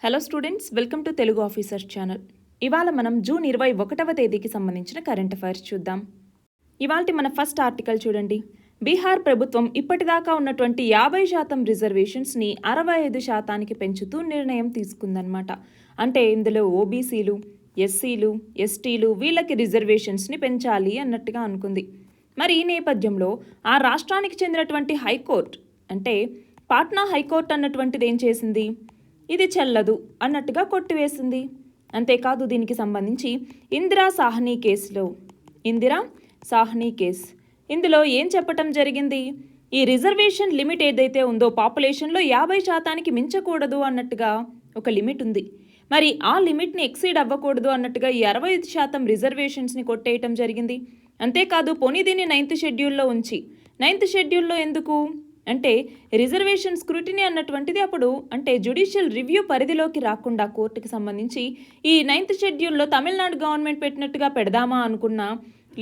Hello students, welcome to Telugu officer channel. ఇవాళ మనం June 21వ తేదీకి సంబంధించిన కరెంట్ అఫైర్స్ చూద్దాం. ఇవాళ మన ఫస్ట్ ఆర్టికల్ చూడండి. బీహార్ ప్రభుత్వం ఇప్పటిదాకా ఉన్నటువంటి 50% రిజర్వేషన్స్ని 65% పెంచుతూ నిర్ణయం తీసుకుందన్నమాట. అంటే ఇందులో ఓబీసీలు, ఎస్సీలు, ఎస్టీలు వీళ్ళకి రిజర్వేషన్స్ని పెంచాలి అన్నట్టుగా అనుకుంది. మరి ఈ నేపథ్యంలో ఆ రాష్ట్రానికి చెందినటువంటి హైకోర్టు అంటే పాట్నా హైకోర్టు అన్నటువంటిది ఏం చేసింది, ఇది చెల్లదు అన్నట్టుగా కొట్టివేసింది. అంతేకాదు దీనికి సంబంధించి ఇందిరా సాహ్ని కేసు ఇందులో ఏం చెప్పటం జరిగింది, ఈ రిజర్వేషన్ లిమిట్ ఏదైతే ఉందో పాపులేషన్లో 50% మించకూడదు అన్నట్టుగా ఒక లిమిట్ ఉంది. మరి ఆ లిమిట్ని ఎక్సీడ్ అవ్వకూడదు అన్నట్టుగా ఈ 65% రిజర్వేషన్స్ని కొట్టేయటం జరిగింది. అంతేకాదు పోనీ దీన్ని 9th షెడ్యూల్లో ఉంచి 9th షెడ్యూల్లో ఎందుకు అంటే రిజర్వేషన్ స్క్రూటినీ అన్నటువంటిది అప్పుడు అంటే జ్యుడిషియల్ రివ్యూ పరిధిలోకి రాకుండా కోర్టుకి సంబంధించి ఈ 9th షెడ్యూల్లో తమిళనాడు గవర్నమెంట్ పెట్టినట్టుగా పెడదామా అనుకున్నా,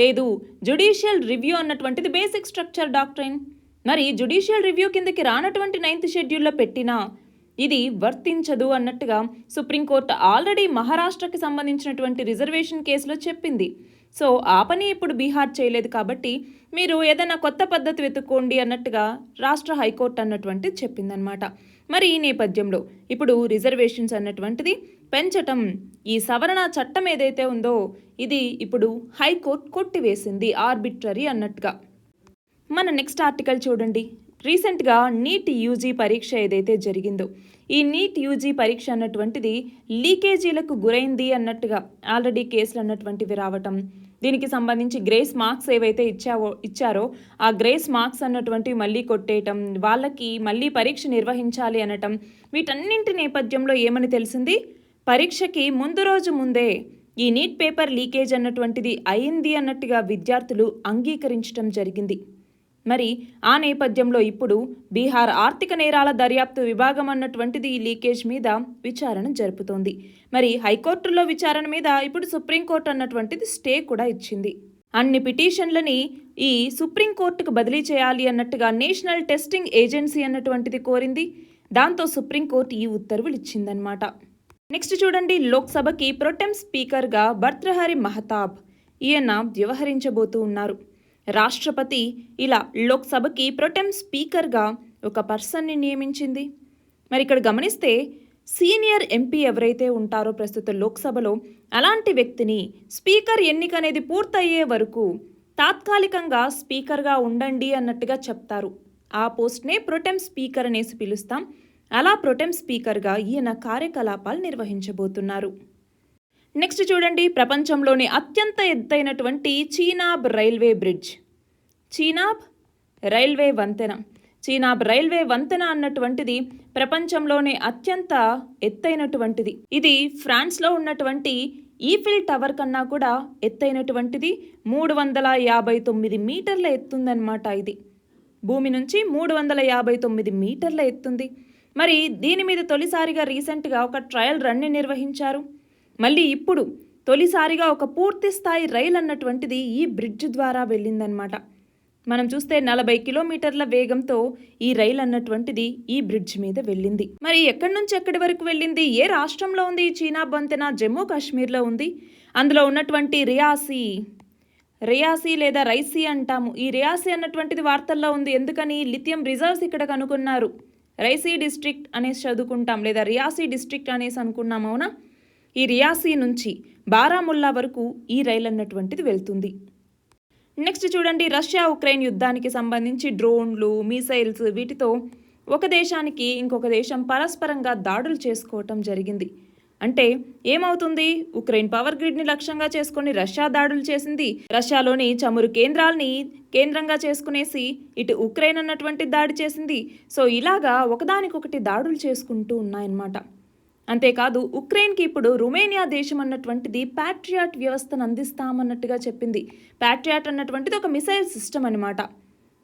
లేదు జ్యుడిషియల్ రివ్యూ అన్నటువంటిది బేసిక్ స్ట్రక్చర్ డాక్ట్రైన్. మరి జ్యుడిషియల్ రివ్యూ కిందకి రానటువంటి 9th షెడ్యూల్లో పెట్టినా ఇది వర్తించదు అన్నట్టుగా సుప్రీంకోర్టు ఆల్రెడీ మహారాష్ట్రకి సంబంధించినటువంటి రిజర్వేషన్ కేసులో చెప్పింది. సో ఆ పని ఇప్పుడు బీహార్ చేయలేదు కాబట్టి మీరు ఏదైనా కొత్త పద్ధతి వెతుక్కోండి అన్నట్టుగా రాష్ట్ర హైకోర్టు అన్నటువంటిది చెప్పిందనమాట. మరి ఈ నేపథ్యంలో ఇప్పుడు రిజర్వేషన్స్ అన్నటువంటిది పెంచటం, ఈ సవరణ చట్టం ఏదైతే ఉందో ఇది ఇప్పుడు హైకోర్టు కొట్టివేసింది ఆర్బిట్రరీ అన్నట్టుగా. మన నెక్స్ట్ ఆర్టికల్ చూడండి. రీసెంట్గా నీట్ యూజీ పరీక్ష ఏదైతే జరిగిందో ఈ నీట్ యూజీ పరీక్ష అన్నటువంటిది లీకేజీలకు గురైంది అన్నట్టుగా ఆల్రెడీ కేసులు అన్నటువంటివి రావటం, దీనికి సంబంధించి గ్రేస్ మార్క్స్ ఏవైతే ఇచ్చారో ఆ గ్రేస్ మార్క్స్ అన్నటువంటివి మళ్ళీ కొట్టేయటం, వాళ్ళకి మళ్ళీ పరీక్ష నిర్వహించాలి అనటం, వీటన్నింటి నేపథ్యంలో ఏమని తెలిసింది, పరీక్షకి ముందు రోజు ముందే ఈ నీట్ పేపర్ లీకేజ్ అన్నటువంటిది అయింది అన్నట్టుగా విద్యార్థులు అంగీకరించడం జరిగింది. మరి ఆ నేపథ్యంలో ఇప్పుడు బీహార్ ఆర్థిక నేరాల దర్యాప్తు విభాగం అన్నటువంటిది ఈ లీకేజ్ మీద విచారణ జరుపుతోంది. మరి హైకోర్టులో విచారణ మీద ఇప్పుడు సుప్రీంకోర్టు అన్నటువంటిది స్టే కూడా ఇచ్చింది. అన్ని పిటిషన్లని ఈ సుప్రీంకోర్టుకు బదిలీ చేయాలి అన్నట్టుగా నేషనల్ టెస్టింగ్ ఏజెన్సీ అన్నటువంటిది కోరింది. దాంతో సుప్రీంకోర్టు ఈ ఉత్తర్వులు ఇచ్చిందనమాట. నెక్స్ట్ చూడండి, లోక్సభకి ప్రొటెం స్పీకర్గా భర్తృహరి మహతాబ్ ఈయన వ్యవహరించబోతూ ఉన్నారు. రాష్ట్రపతి ఇలా లోక్సభకి ప్రొటెం స్పీకర్గా ఒక పర్సన్ని నియమించింది. మరి ఇక్కడ గమనిస్తే సీనియర్ ఎంపీ ఎవరైతే ఉంటారో ప్రస్తుత లోక్సభలో అలాంటి వ్యక్తిని స్పీకర్ ఎన్నిక అనేది పూర్తయ్యే వరకు తాత్కాలికంగా స్పీకర్గా ఉండండి అన్నట్టుగా చెప్తారు. ఆ పోస్ట్నే ప్రొటెం స్పీకర్ అనేసి పిలుస్తాం. అలా ప్రొటెం స్పీకర్గా ఈయన కార్యకలాపాలు నిర్వహించబోతున్నారు. నెక్స్ట్ చూడండి, ప్రపంచంలోని అత్యంత ఎత్తైనటువంటి చీనాబ్ రైల్వే వంతెన అన్నటువంటిది ప్రపంచంలోనే అత్యంత ఎత్తైనటువంటిది. ఇది ఫ్రాన్స్లో ఉన్నటువంటి ఈఫిల్ టవర్ కన్నా కూడా ఎత్తైనటువంటిది. 359 మీటర్ల ఎత్తుందన్నమాట. ఇది భూమి నుంచి 359 మీటర్ల ఎత్తుంది. మరి దీని మీద తొలిసారిగా రీసెంట్గా ఒక ట్రయల్ రన్ని నిర్వహించారు. మళ్ళీ ఇప్పుడు తొలిసారిగా ఒక పూర్తి స్థాయి రైలు అన్నటువంటిది ఈ బ్రిడ్జ్ ద్వారా వెళ్ళిందనమాట. మనం చూస్తే 40 కిలోమీటర్ల వేగంతో ఈ రైలు అన్నటువంటిది ఈ బ్రిడ్జ్ మీద వెళ్ళింది. మరి ఎక్కడి నుంచి ఎక్కడి వరకు వెళ్ళింది, ఏ రాష్ట్రంలో ఉంది ఈ చీనాబ్ వంతెన, జమ్మూ కాశ్మీర్లో ఉంది. అందులో ఉన్నటువంటి రియాసీ లేదా రైసీ అంటాము. ఈ రియాసీ అన్నటువంటిది వార్తల్లో ఉంది. ఎందుకని, లిథియం రిజర్వ్స్ ఇక్కడ కనుగొన్నారు. రైసీ డిస్ట్రిక్ట్ అనేసి చదువుకుంటాం, లేదా రియాసీ డిస్ట్రిక్ట్ అనేసి అనుకున్నాం. అవునా, ఈ రియాసీ నుంచి బారాముల్లా వరకు ఈ రైలు అన్నటువంటిది వెళ్తుంది. నెక్స్ట్ చూడండి, రష్యా ఉక్రెయిన్ యుద్ధానికి సంబంధించి డ్రోన్లు, మిసైల్స్ వీటితో ఒక దేశానికి ఇంకొక దేశం పరస్పరంగా దాడులు చేసుకోవటం జరిగింది. అంటే ఏమవుతుంది, ఉక్రెయిన్ పవర్ గ్రిడ్ని లక్ష్యంగా చేసుకుని రష్యా దాడులు చేసింది. రష్యాలోని చమురు కేంద్రాల్ని కేంద్రంగా చేసుకునేసి ఇటు ఉక్రెయిన్ అన్నటువంటి దాడి చేసింది. సో ఇలాగా ఒకదానికొకటి దాడులు చేసుకుంటూ ఉన్నాయన్నమాట. అంతేకాదు ఉక్రెయిన్కి ఇప్పుడు రుమేనియా దేశం అన్నటువంటిది ప్యాట్రియాట్ వ్యవస్థను అందిస్తామన్నట్టుగా చెప్పింది. ప్యాట్రియాట్ అన్నటువంటిది ఒక మిసైల్ సిస్టమ్ అనమాట.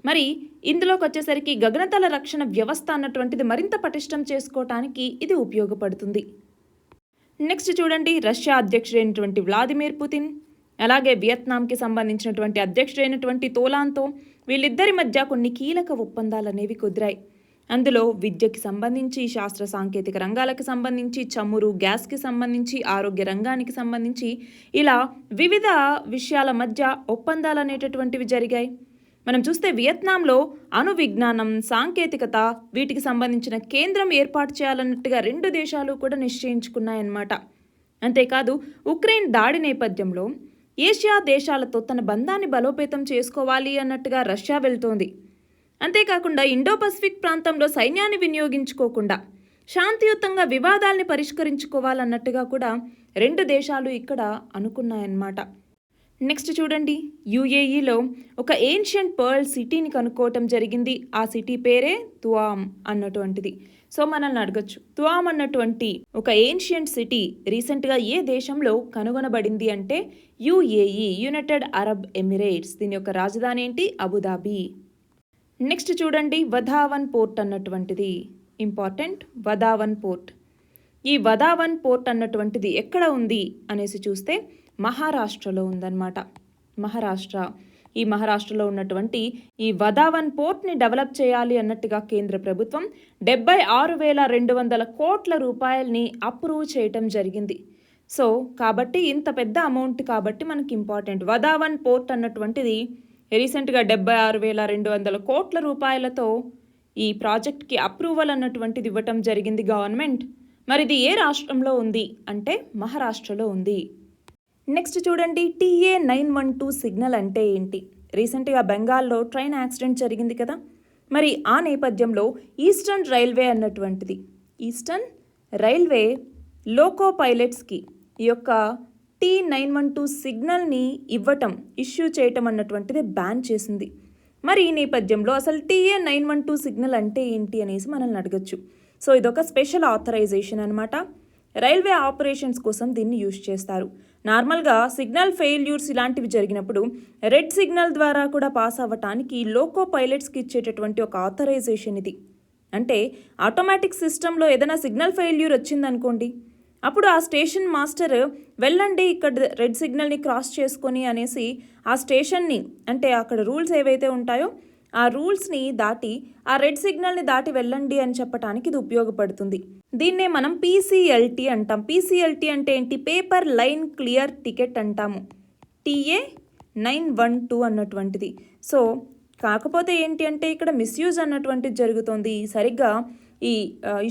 మరి ఇందులోకి వచ్చేసరికి గగనతల రక్షణ వ్యవస్థ అన్నటువంటిది మరింత పటిష్టం చేసుకోవటానికి ఇది ఉపయోగపడుతుంది. నెక్స్ట్ చూడండి, రష్యా అధ్యక్షుడైనటువంటి వ్లాదిమిర్ పుతిన్ అలాగే వియత్నాంకి సంబంధించినటువంటి అధ్యక్షుడైనటువంటి తోలాన్తో వీళ్ళిద్దరి మధ్య కొన్ని కీలక ఒప్పందాలు అనేవి కుదిరాయి. అందులో విద్యకి సంబంధించి, శాస్త్ర సాంకేతిక రంగాలకు సంబంధించి, చమురు, గ్యాస్కి సంబంధించి, ఆరోగ్య రంగానికి సంబంధించి ఇలా వివిధ విషయాల మధ్య ఒప్పందాలు అనేటటువంటివి జరిగాయి. మనం చూస్తే వియత్నాంలో అణు విజ్ఞానం, సాంకేతికత వీటికి సంబంధించిన కేంద్రం ఏర్పాటు చేయాలన్నట్టుగా 2 దేశాలు కూడా నిశ్చయించుకున్నాయన్నమాట. అంతేకాదు ఉక్రెయిన్ దాడి నేపథ్యంలో ఏషియా దేశాలతో తన బంధాన్ని బలోపేతం చేసుకోవాలి అన్నట్టుగా రష్యా వెళ్తోంది. అంతేకాకుండా ఇండో పసిఫిక్ ప్రాంతంలో సైన్యాన్ని వినియోగించుకోకుండా శాంతియుతంగా వివాదాల్ని పరిష్కరించుకోవాలన్నట్టుగా కూడా 2 దేశాలు ఇక్కడ అనుకున్నాయన్నమాట. నెక్స్ట్ చూడండి, యుఏఈలో ఒక ఏన్షియంట్ పర్ల్ సిటీని కనుక్కోవటం జరిగింది. ఆ సిటీ పేరే తువామ్ అన్నటువంటిది. సో మనల్ని అడగచ్చు, తువామ్ అన్నటువంటి ఒక ఏన్షియంట్ సిటీ రీసెంట్గా ఏ దేశంలో కనుగొనబడింది అంటే యుఏఈ, యునైటెడ్ అరబ్ ఎమిరేట్స్. దీని యొక్క రాజధాని ఏంటి? అబుదాబి. నెక్స్ట్ చూడండి, వధావన్ పోర్ట్ అన్నటువంటిది ఇంపార్టెంట్. వధావన్ పోర్ట్, ఈ వధావన్ పోర్ట్ అన్నటువంటిది ఎక్కడ ఉంది అనేసి చూస్తే మహారాష్ట్రలో ఉందన్నమాట. ఈ మహారాష్ట్రలో ఉన్నటువంటి ఈ వధావన్ పోర్ట్ని డెవలప్ చేయాలి అన్నట్టుగా కేంద్ర ప్రభుత్వం 76,200 కోట్ల రూపాయలని అప్రూవ్ చేయటం జరిగింది. సో కాబట్టి ఇంత పెద్ద అమౌంట్ కాబట్టి మనకి ఇంపార్టెంట్. వధావన్ పోర్ట్ అన్నటువంటిది రీసెంట్గా 76,200 కోట్ల రూపాయలతో ఈ ప్రాజెక్ట్కి అప్రూవల్ అన్నటువంటిది ఇవ్వటం జరిగింది గవర్నమెంట్. మరి ఇది ఏ రాష్ట్రంలో ఉంది అంటే మహారాష్ట్రలో ఉంది. నెక్స్ట్ చూడండి, TA912 సిగ్నల్ అంటే ఏంటి? రీసెంట్గా బెంగాల్లో ట్రైన్ యాక్సిడెంట్ జరిగింది కదా, మరి ఆ నేపథ్యంలో ఈస్టర్న్ రైల్వే అన్నటువంటిది, ఈస్టర్న్ రైల్వే లోకో పైలట్స్కి ఈ యొక్క T912 సిగ్నల్ని ఇష్యూ చేయటం అన్నటువంటిది బ్యాన్ చేసింది. మరి ఈ నేపథ్యంలో అసలు TA912 సిగ్నల్ అంటే ఏంటి అనేసి మనల్ని అడగచ్చు. సో ఇదొక స్పెషల్ ఆథరైజేషన్ అనమాట. రైల్వే ఆపరేషన్స్ కోసం దీన్ని యూజ్ చేస్తారు. నార్మల్గా సిగ్నల్ ఫెయిల్యూర్స్ ఇలాంటివి జరిగినప్పుడు రెడ్ సిగ్నల్ ద్వారా కూడా పాస్ అవ్వటానికి లోకో పైలట్స్కి ఇచ్చేటటువంటి ఒక ఆథరైజేషన్ ఇది. అంటే ఆటోమేటిక్ సిస్టంలో ఏదైనా సిగ్నల్ ఫెయిల్యూర్ వచ్చిందనుకోండి, అప్పుడు ఆ స్టేషన్ మాస్టర్ వెళ్ళండి ఇక్కడ రెడ్ సిగ్నల్ని క్రాస్ చేసుకొని అనేసి ఆ స్టేషన్ని, అంటే అక్కడ రూల్స్ ఏవైతే ఉంటాయో ఆ రూల్స్ని దాటి ఆ రెడ్ సిగ్నల్ని దాటి వెళ్ళండి అని చెప్పడానికి ఇది ఉపయోగపడుతుంది. దీన్నే మనం PCLT అంటాం. PCLT అంటే ఏంటి? పేపర్ లైన్ క్లియర్ టికెట్ అంటాము. TA912 అన్నటువంటిది. సో కాకపోతే ఏంటి అంటే ఇక్కడ మిస్యూజ్ అన్నటువంటిది జరుగుతుంది. సరిగ్గా ఈ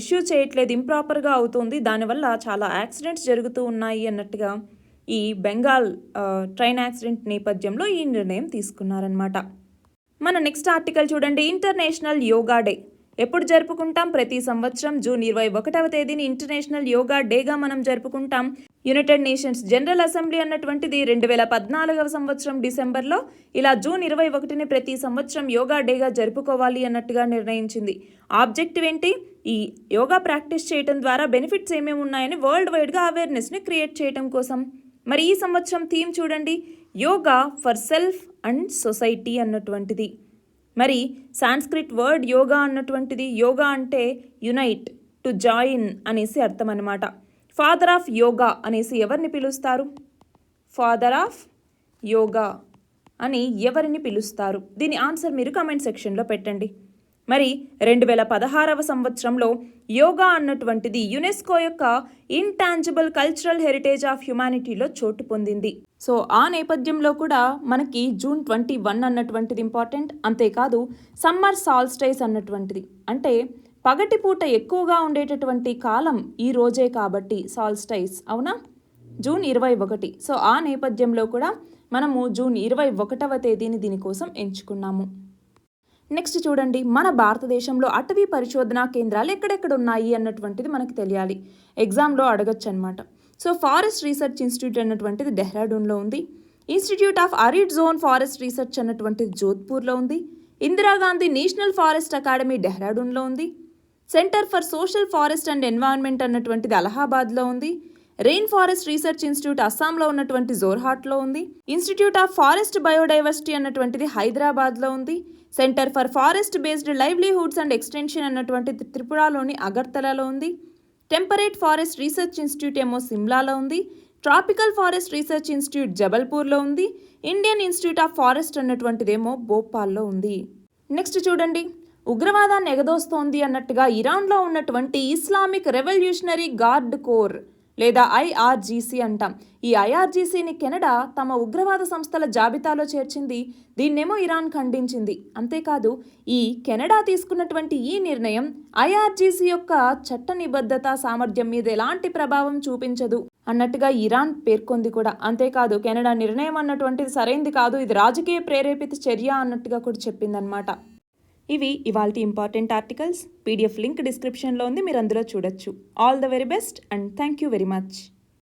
ఇష్యూ చేయట్లేదు, ఇంప్రాపర్గా అవుతుంది, దానివల్ల చాలా యాక్సిడెంట్స్ జరుగుతూ ఉన్నాయి అన్నట్టుగా ఈ బెంగాల్ ట్రైన్ యాక్సిడెంట్ నేపథ్యంలో ఈ నిర్ణయం తీసుకున్నారనమాట. మన నెక్స్ట్ ఆర్టికల్ చూడండి, ఇంటర్నేషనల్ యోగా డే ఎప్పుడు జరుపుకుంటాం? ప్రతి సంవత్సరం జూన్ 21వ తేదీని ఇంటర్నేషనల్ యోగా డేగా మనం జరుపుకుంటాం. యునైటెడ్ నేషన్స్ జనరల్ అసెంబ్లీ అన్నటువంటిది 2014వ సంవత్సరం డిసెంబర్లో ఇలా జూన్ 21ని ప్రతి సంవత్సరం యోగా డేగా జరుపుకోవాలి అన్నట్టుగా నిర్ణయించింది. ఆబ్జెక్టివ్ ఏంటి? ఈ యోగా ప్రాక్టీస్ చేయడం ద్వారా బెనిఫిట్స్ ఏమేమి ఉన్నాయని వరల్డ్ వైడ్గా అవేర్నెస్ని క్రియేట్ చేయడం కోసం. మరి ఈ సంవత్సరం థీమ్ చూడండి, yoga for self and society అన్నటువంటిది. మరి సాంస్క్రిట్ వర్డ్ యోగా అన్నటువంటిది, యోగా అంటే యునైట్, టు జాయిన్ అనేసి అర్థం అన్నమాట. ఫాదర్ ఆఫ్ యోగా అనేసి ఎవరిని పిలుస్తారు? ఫాదర్ ఆఫ్ యోగా అని ఎవరిని పిలుస్తారు? దీని ఆన్సర్ మీరు కామెంట్ సెక్షన్లో పెట్టండి. మరి 2016వ సంవత్సరంలో యోగా అన్నటువంటిది యునెస్కో యొక్క ఇంటాంజిబుల్ కల్చరల్ హెరిటేజ్ ఆఫ్ హ్యుమానిటీలో చోటు పొందింది. సో ఆ నేపథ్యంలో కూడా మనకి జూన్ 21 అన్నటువంటిది ఇంపార్టెంట్. అంతేకాదు సమ్మర్ సాల్స్టైస్ అన్నటువంటిది, అంటే పగటిపూట ఎక్కువగా ఉండేటటువంటి కాలం ఈ రోజే కాబట్టి సాల్స్టైస్, అవునా? జూన్ 21. సో ఆ నేపథ్యంలో కూడా మనము జూన్ 21వ తేదీని దీనికోసం ఎంచుకున్నాము. నెక్స్ట్ చూడండి, మన భారతదేశంలో అటవీ పరిశోధనా కేంద్రాలు ఎక్కడెక్కడ ఉన్నాయి అన్నటువంటిది మనకు తెలియాలి. ఎగ్జామ్లో అడగచ్చు అనమాట. సో ఫారెస్ట్ రీసెర్చ్ ఇన్స్టిట్యూట్ అన్నటువంటిది డెహ్రాడూన్లో ఉంది. Institute of arid zone forest research అన్నటువంటిది జోధ్పూర్లో ఉంది. ఇందిరాగాంధీ నేషనల్ ఫారెస్ట్ అకాడమీ డెహ్రాడూన్లో ఉంది. Centre for social forest and environment అన్నటువంటిది అలహాబాద్లో ఉంది. రెయిన్ ఫారెస్ట్ రీసెర్చ్ ఇన్స్టిట్యూట్ అస్సాంలో ఉన్నటువంటి జోర్హాట్లో ఉంది. ఇన్స్టిట్యూట్ ఆఫ్ ఫారెస్ట్ బయోడైవర్సిటీ అన్నటువంటిది హైదరాబాద్లో ఉంది. Centre for forest based livelihoods and extension అన్నటువంటిది త్రిపురలోని అగర్తలలో ఉంది. టెంపరేట్ ఫారెస్ట్ రీసెర్చ్ ఇన్స్టిట్యూట్ ఏమో సిమ్లాలో ఉంది. ట్రాపికల్ ఫారెస్ట్ రీసెర్చ్ ఇన్స్టిట్యూట్ జబల్పూర్లో ఉంది. ఇండియన్ ఇన్స్టిట్యూట్ ఆఫ్ ఫారెస్ట్ అన్నటువంటిదేమో భోపాల్లో ఉంది. నెక్స్ట్ చూడండి, ఉగ్రవాదాన్ని ఎగదోస్తోంది అన్నట్టుగా ఇరాన్లో ఉన్నటువంటి ఇస్లామిక్ రెవల్యూషనరీ గార్డ్ కోర్ లేదా ఐఆర్జీసీ అంటాం. ఈ ఐఆర్జీసీని కెనడా తమ ఉగ్రవాద సంస్థల జాబితాలో చేర్చింది. దీన్నేమో ఇరాన్ ఖండించింది. అంతేకాదు, ఈ కెనడా తీసుకున్నటువంటి ఈ నిర్ణయం ఐఆర్జీసీ యొక్క చట్ట నిబద్ధత సామర్థ్యం మీద ఎలాంటి ప్రభావం చూపించదు అన్నట్టుగా ఇరాన్ పేర్కొంది కూడా. అంతేకాదు, కెనడా నిర్ణయం అన్నటువంటిది సరైంది కాదు, ఇది రాజకీయ ప్రేరేపిత చర్య అన్నట్టుగా కూడా చెప్పిందనమాట. ఇవి ఇవాల్టి ఇంపార్టెంట్ ఆర్టికల్స్. పీడిఎఫ్ లింక్ డిస్క్రిప్షన్లో ఉంది, మీరు అందులో చూడొచ్చు. All the very best and thank you very much.